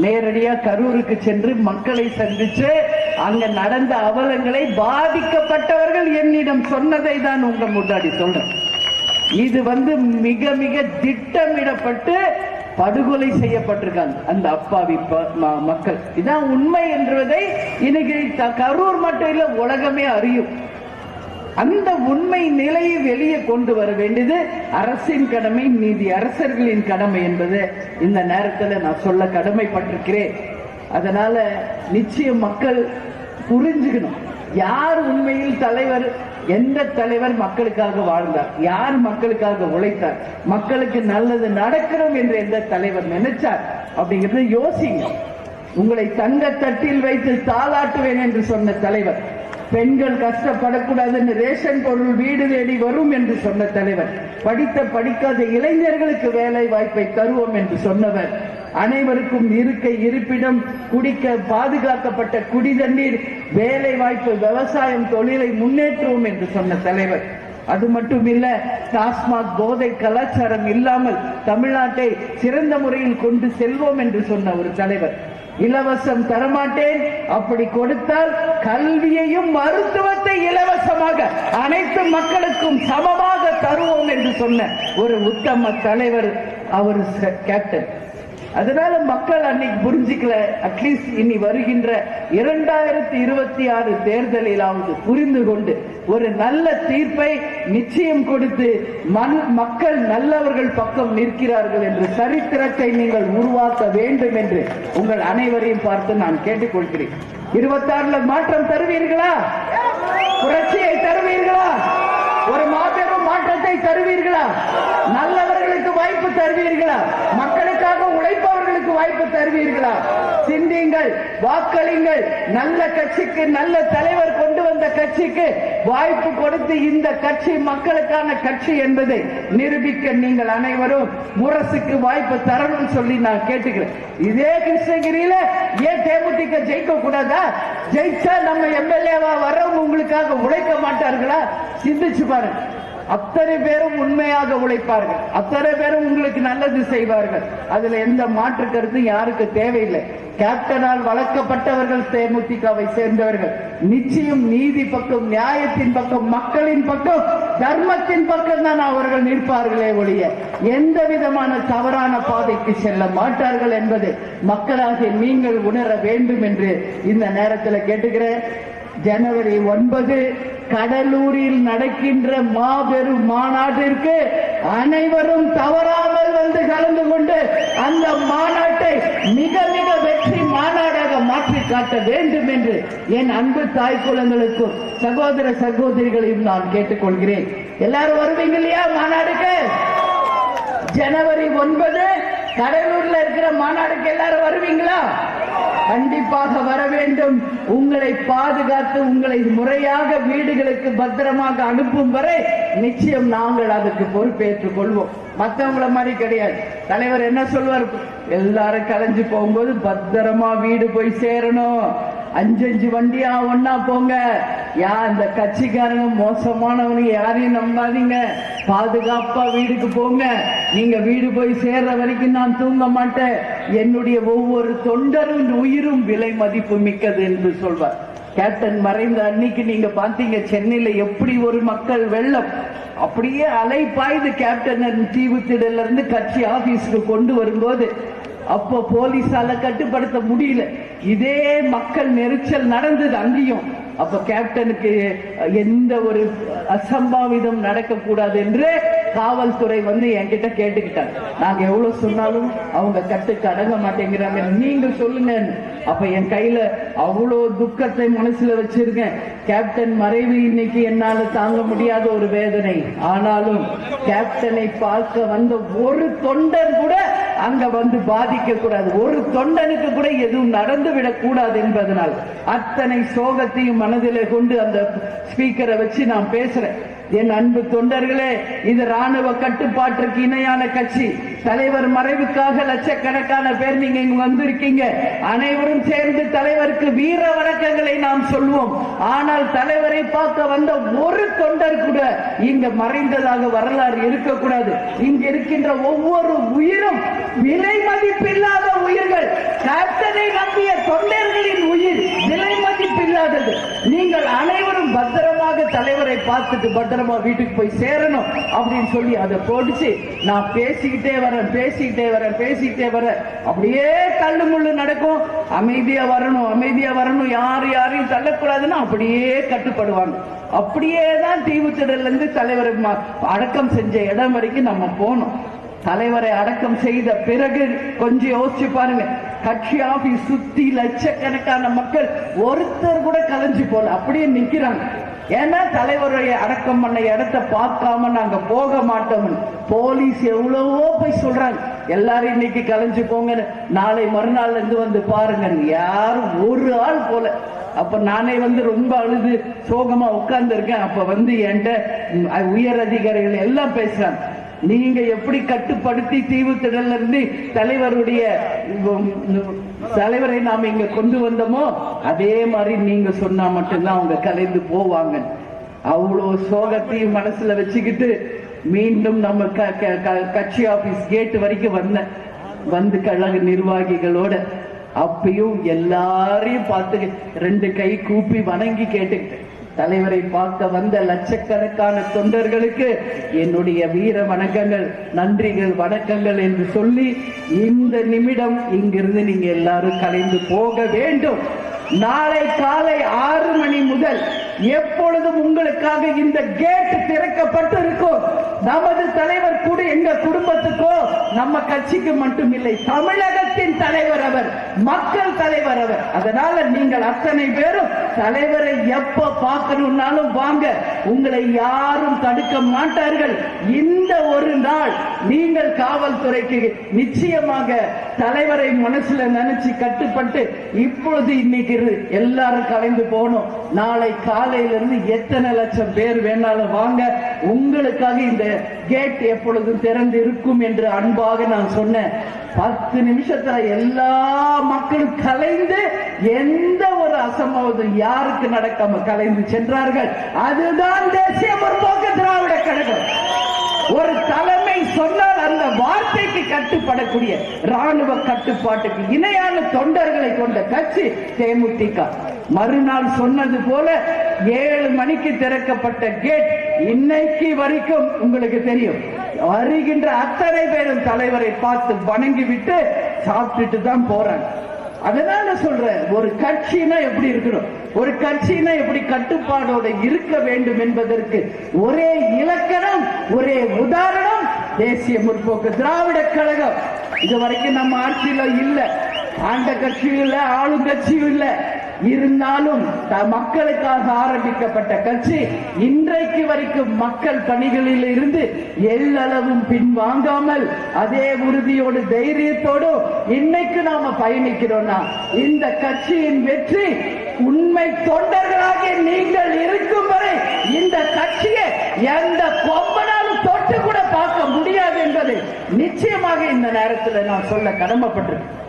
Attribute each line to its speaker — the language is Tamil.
Speaker 1: நேரடியா கரூருக்கு சென்று மக்களை சந்திச்சு அங்க நடந்த அவலங்களை பாதிக்கப்பட்டவர்கள் என்னிடம் சொன்னதை தான் உங்க முன்னாடி சொல்றேன். இது மிக மிக திட்டமிடப்பட்டு படுகொலை செய்யப்பட்டிருக்காங்க அந்த அப்பாவி மக்கள். இதான் உண்மை என்பதை இன்னைக்கு கரூர் மட்டும் இல்ல உலகமே அறியும். அந்த உண்மை நிலையை வெளியே கொண்டு வர வேண்டியது அரசின் கடமை, நீதி அரசர்களின் கடமை என்பது இந்த நேரத்தில் நான் சொல்ல கடமைப்பட்டிருக்கிறேன். அதனால நிச்சயம் மக்கள் புரிஞ்சுக்கணும் யார் உண்மையில் தலைவர், எந்த தலைவர் மக்களுக்காக வாழ்ந்தார், யார் மக்களுக்காக உழைத்தார், மக்களுக்கு நல்லது நடக்கணும் என்று எந்த தலைவர் நினைச்சார் அப்படிங்கறத யோசிங்க. உங்களை தங்க தட்டில் வைத்து தாளாட்டுவேன் என்று சொன்ன தலைவர், பெண்கள் கஷ்டப்படக்கூடாதுன்னு ரேஷன் பொருள் வீடு தேடி வரும் என்று சொன்ன தலைவர், படித்த படிக்காத இளைஞர்களுக்கு வேலை வாய்ப்பை தருவோம் என்று சொன்னவர், அனைவருக்கும் இருக்கை இருப்பிடம், குடிக்க பாதுகாக்கப்பட்ட குடி தண்ணீர், வேலை வாய்ப்பு, விவசாயம், தொழிலை முன்னேற்றுவோம் என்று சொன்ன தலைவர். அது மட்டுமில்ல, டாஸ்மாக் போதை கலாச்சாரம் இல்லாமல் தமிழ்நாட்டை சிறந்த முறையில் கொண்டு செல்வோம் என்று சொன்ன ஒரு தலைவர். இலவசம் தரமாட்டேன், அப்படி கொடுத்தால் கல்வியையும் மருத்துவத்தை இலவசமாக அனைத்து மக்களுக்கும் சமமாக தருவோம் என்று சொன்ன ஒரு உத்தம தலைவர் அவர் கேப்டன். அதனால மக்கள் அன்னைக்கு புரிஞ்சுக்கல. அட்லீஸ்ட் இனி வருகின்ற 2026 தேர்தலிலாவது புரிந்து கொண்டு ஒரு நல்ல தீர்ப்பை நிச்சயம் கொடுத்து மக்கள் நல்லவர்கள் பக்கம் நிற்கிறார்கள் என்று சரித்திரத்தை நீங்கள் உருவாக்க வேண்டும் என்று உங்கள் அனைவரையும் பார்த்து நான் கேட்டுக்கொள்கிறேன். 26 மாற்றம் தருவீர்களா? புரட்சியை தருவீர்களா? ஒரு மாபெரும் மாற்றத்தை தருவீர்களா? நல்லவர்களுக்கு வாய்ப்பு தருவீர்களா? மக்களுக்காக உழைப்பவர்களுக்கு வாய்ப்பு தருவீர்களா? சிந்தியுங்கள், வாக்களிங்கள். நல்ல கட்சிக்கு, நல்ல தலைவர் கொண்டு வந்த கட்சிக்கு வாய்ப்பு கொடுத்து இந்த கட்சி மக்களுக்கான கட்சி என்பதை நிரூபிக்க நீங்கள் அனைவரும் முரசுக்கு வாய்ப்பு தரணும் சொல்லி நான் கேட்டுக்கிறேன். இதே கிருஷ்ணகிரியில ஏன் தேமுதிக ஜெயிக்க கூடாதா? ஜெயிச்சா நம்ம எம்எல்ஏவா வர்றவங்க உங்களுக்காக உழைக்க மாட்டார்களா? சிந்திச்சு பாருங்க. அத்தனை பேரும் உண்மையாக உழைப்பார்கள், அத்தனை பேரும் உங்களுக்கு நல்லது செய்வார்கள். அதுல எந்த மாற்று கருத்தும் யாருக்கு தேவையில்லை. கேப்டனால் வளர்க்கப்பட்டவர்கள் தேமுதிகவை சேர்ந்தவர்கள் நிச்சயம் நீதி பக்கம், நியாயத்தின் பக்கம், மக்களின் பக்கம், தர்மத்தின் பக்கம் தான் அவர்கள் நிற்பார்களே ஒழிய எந்த விதமான தவறான பாதைக்கு செல்ல மாட்டார்கள் என்பதை மக்களாகிய நீங்கள் உணர வேண்டும் என்று இந்த நேரத்தில் கேட்டுக்கிறேன். ஜனவரி 9 கடலூரில் நடக்கின்ற மாபெரும் மாநாட்டிற்கு அனைவரும் தவறாமல் வந்து கலந்து கொண்டு அந்த மாநாட்டை மிக மிக வெற்றி மாநாடாக மாற்றி காட்ட வேண்டும் என்று என் அன்பு தாய் குலங்களுக்கும் சகோதர சகோதரிகளையும் நான் கேட்டுக்கொள்கிறேன். எல்லாரும் வருவீங்க இல்லையா மாநாடுக்கு? ஜனவரி 9 கடலூர்ல இருக்கிற மாநாடுக்கு எல்லாரும் வருவீங்களா? கண்டிப்பாக வர வேண்டும். உங்களை பாதுகாத்து உங்களை முறையாக வீடுகளுக்கு பத்திரமாக அனுப்பும் வரை நிச்சயம் நாங்கள் அதுக்கு பொறுப்பேற்றுக் கொள்வோம். மற்றவங்கள மாதிரி கிடையாது. தலைவர் என்ன சொல்வார்? எல்லாரும் கலைஞ்சு போகும்போது பத்திரமா வீடு போய் சேரணும். 5 வண்டியா ஒன்னா போங்க. இந்த கட்சிக்காரங்க மோசமானவனுங்க யாரையும் நம்பாதீங்க. பாதுகாப்பா வீடுக்கு போங்க. நீங்க வீடு போய் சேர்ற வரைக்கும் நான் தூங்க மாட்டேன். என்னுடைய ஒவ்வொரு தொண்டரும் உயிரும் விலை மதிப்பு மிக்கது என்று சொல்வார். கேப்டன் மறைந்த அன்னைக்கு நீங்க பாத்தீங்க சென்னையில எப்படி ஒரு மக்கள் வெள்ளம் அப்படியே அலை பாய்ந்து கேப்டன் தீவுத்திடல இருந்து கட்சி ஆபீஸ்க்கு கொண்டு வரும்போது அப்போ போலீஸால கட்டுப்படுத்த முடியல. இதே மக்கள் நெரிச்சல் நடந்தது அங்கேயும். அப்ப கேப்டனுக்கு எந்த ஒரு அசம்பாவிதம் நடக்க கூடாது என்று காவல்துறை என்கிட்ட கேட்டுக்கிட்டாங்க. நாங்க எவ்வளவு சொன்னாலும் அவங்க கட்டுக்கு அடங்க மாட்டேங்கிறாங்க, நீங்க சொல்லுங்க. அப்ப என் கையில அவ்வளவு துக்கத்தை மனசுல வச்சிருக்கேன். கேப்டன் மறைவு இன்னைக்கு என்னால தாங்க முடியாத ஒரு வேதனை. ஆனாலும் கேப்டனை பார்க்க வந்த ஒரு தொண்டன் கூட அங்க பாதிக்க கூடாது, ஒரு தொண்டனுக்கு கூட எதுவும் நடந்துவிடக் கூடாது என்பதனால் அத்தனை சோகத்தையும் மனதிலே கொண்டு அந்த ஸ்பீக்கரை வச்சு நான் பேசுறேன். என் அன்பு தொண்டர்களே, இது ராணுவ கட்டுப்பாட்டிற்கு இணையான கட்சி. தலைவர் மறைவுக்காக லட்சக்கணக்கான பேர் நீங்க இங்க வந்திருக்கீங்க. அனைவரும் சேர்ந்து தலைவருக்கு வீர வணக்கங்களை நாம் சொல்வோம். ஆனால் தலைவரை பார்க்க வந்த ஒரு தொண்டர் கூட இங்க மறைந்ததாக வரலாறு இருக்கக்கூடாது. இங்க இருக்கின்ற ஒவ்வொரு உயிரும் விலை மதிப்பில்லாத உயிர்கள். பார்த்துட்டு பத்திரமா வீட்டுக்கு போய் சேரணும் அப்படின்னு சொல்லி அதை போட்டுச்சு. நான் பேசிக்கிட்டே வரேன் அப்படியே தள்ளுமுள்ளு நடக்கும். அமைதியா வரணும் யாரையும் தள்ளக்கூடாதுன்னு அப்படியே கட்டுப்படுவாங்க. அப்படியேதான் தீவுத்திடல்ல இருந்து தலைவர் அடக்கம் செஞ்ச இடம் வரைக்கும் நம்ம போனோம். தலைவரை அடக்கம் செய்த பிறகு கொஞ்சம் யோசிச்சு பாருங்க, கட்சி ஆபீஸ் சுத்தி லட்சக்கணக்கான மக்கள் ஒருத்தர் கூட கலைஞ்சு போல அப்படியே நிக்கிறாங்க. ஏன்னா தலைவருடைய அடக்கம் பண்ண இடத்தை பார்க்காம நாங்க போக மாட்டோம். போலீஸ் எவ்வளவோ போய் சொல்றாங்க, எல்லாரும் இன்னைக்கு கலைஞ்சு போங்க, நாளை மறுநாள்ல இருந்து வந்து பாருங்க. யாரும் ஒரு ஆள் போல. அப்ப நானே ரொம்ப அழுது சோகமா உட்கார்ந்து இருக்கேன். அப்ப என்கிட்ட உயர் அதிகாரிகள் எல்லாம் பேசுறாங்க, நீங்க எப்படி கட்டுப்படுத்தி தீவுத்திடல்ல இருந்து தலைவரை நாம இங்க கொண்டு வந்தோமோ அதே மாதிரி நீங்க சொன்னா மட்டும்தான் அவங்க கலைந்து போவாங்க. அவ்வளவு சோகத்தையும் மனசுல வச்சுக்கிட்டு மீண்டும் நம்ம கட்சி ஆபீஸ் கேட் வரைக்கும் வந்து கழக நிர்வாகிகளோட அப்பயும் எல்லாரையும் பார்த்து 2 கை கூப்பி வணங்கி கேட்டுக்கிட்டேன். தலைவரை பார்க்க வந்த லட்சக்கணக்கான தொண்டர்களுக்கு என்னுடைய வீர வணக்கங்கள், நன்றிகள், வணக்கங்கள் என்று சொல்லி இந்த நிமிடம் இங்கிருந்து நீங்க எல்லாரும் கலைந்து போக வேண்டும். நாளை காலை 6 மணி முதல் எப்பொழுதும் உங்களுக்காக இந்த கேட் திறக்கப்பட்டு இருக்கும். நமது தலைவர் கூட எங்க குடும்பத்துக்கோ நம்ம கட்சிக்கு மட்டும் இல்லை, தமிழகத்தின் தலைவர் அவர், மக்கள் தலைவர் அவர். அதனால நீங்கள் அத்தனை பேரும் தலைவரை எப்ப பார்க்கணும்னாலும் வாங்க, உங்களை யாரும் தடுக்க மாட்டார்கள். இந்த ஒரு நாள் நீங்கள் காவல்துறைக்கு நிச்சயமாக தலைவரை மனசுல நினைச்சு கட்டுப்பட்டு இப்பொழுது இன்னைக்கு எல்லாரும் கலைந்து போகணும். நாளை காலையிலிருந்து எத்தனை லட்சம் பேர் வேணாலும் வாங்க, உங்களுக்காக இந்த கேட் எப்பொழுதும் திறந்து இருக்கும் என்று அன்பாக நான் சொன்னேன். 10 நிமிஷத்துல எல்லா மக்களும் கலைந்து எந்த ஒரு அசம்பாவிதம் யாருக்கு நடக்காம கலைந்து சென்றார்கள். அதுதான் தேசிய முற்போக்கு திராவிட கழகம். ஒரு தலைமை சொன்னால் அந்த வார்த்தைக்கு கட்டுப்படக்கூடிய ராணுவ கட்டுப்பாட்டுக்கு இணையான தொண்டர்களை கொண்ட கட்சி தேமுதிக. மறுநாள் சொன்னது போல 7 மணிக்கு திறக்கப்பட்ட கேட் இன்னைக்கு வரைக்கும் உங்களுக்கு தெரியும். வருகின்ற அத்தனை பேரும் தலைவரை பார்த்து வணங்கி விட்டு சாப்பிட்டுட்டு தான் போறாங்க. அதனால சொல்றேன், ஒரு கட்சினா எப்படி இருக்கணும், ஒரு கட்சினா எப்படி கட்டுப்பாடோட இருக்க வேண்டும் என்பதற்கு ஒரே இலக்கணம், ஒரே உதாரணம் தேசிய முற்போக்கு திராவிட கழகம். இதுவரைக்கும் நம்ம ஆட்சியில இல்ல, ஆண்ட கட்சியும் இல்ல, ஆளுங்கட்சியும் இல்ல. இருந்தாலும் மக்களுக்காக ஆரம்பிக்கப்பட்ட கட்சி இன்றைக்கு வரைக்கும் மக்கள் பணிகளில் இருந்து எல்லளவும் பின்வாங்காமல் அதே உறுதியோடு தைரியத்தோடு இன்னைக்கு நாம பயணிக்கிறோம்னா இந்த கட்சியின் வெற்றி உண்மை தொண்டர்களாக நீங்கள் இருக்கும் வரை இந்த கட்சியை எந்த கொம்பனாலும் தொட்டு கூட பார்க்க முடியாது என்பதை நிச்சயமாக இந்த நேரத்தில் நான் சொல்ல கடமைப்பட்டிருக்கேன்.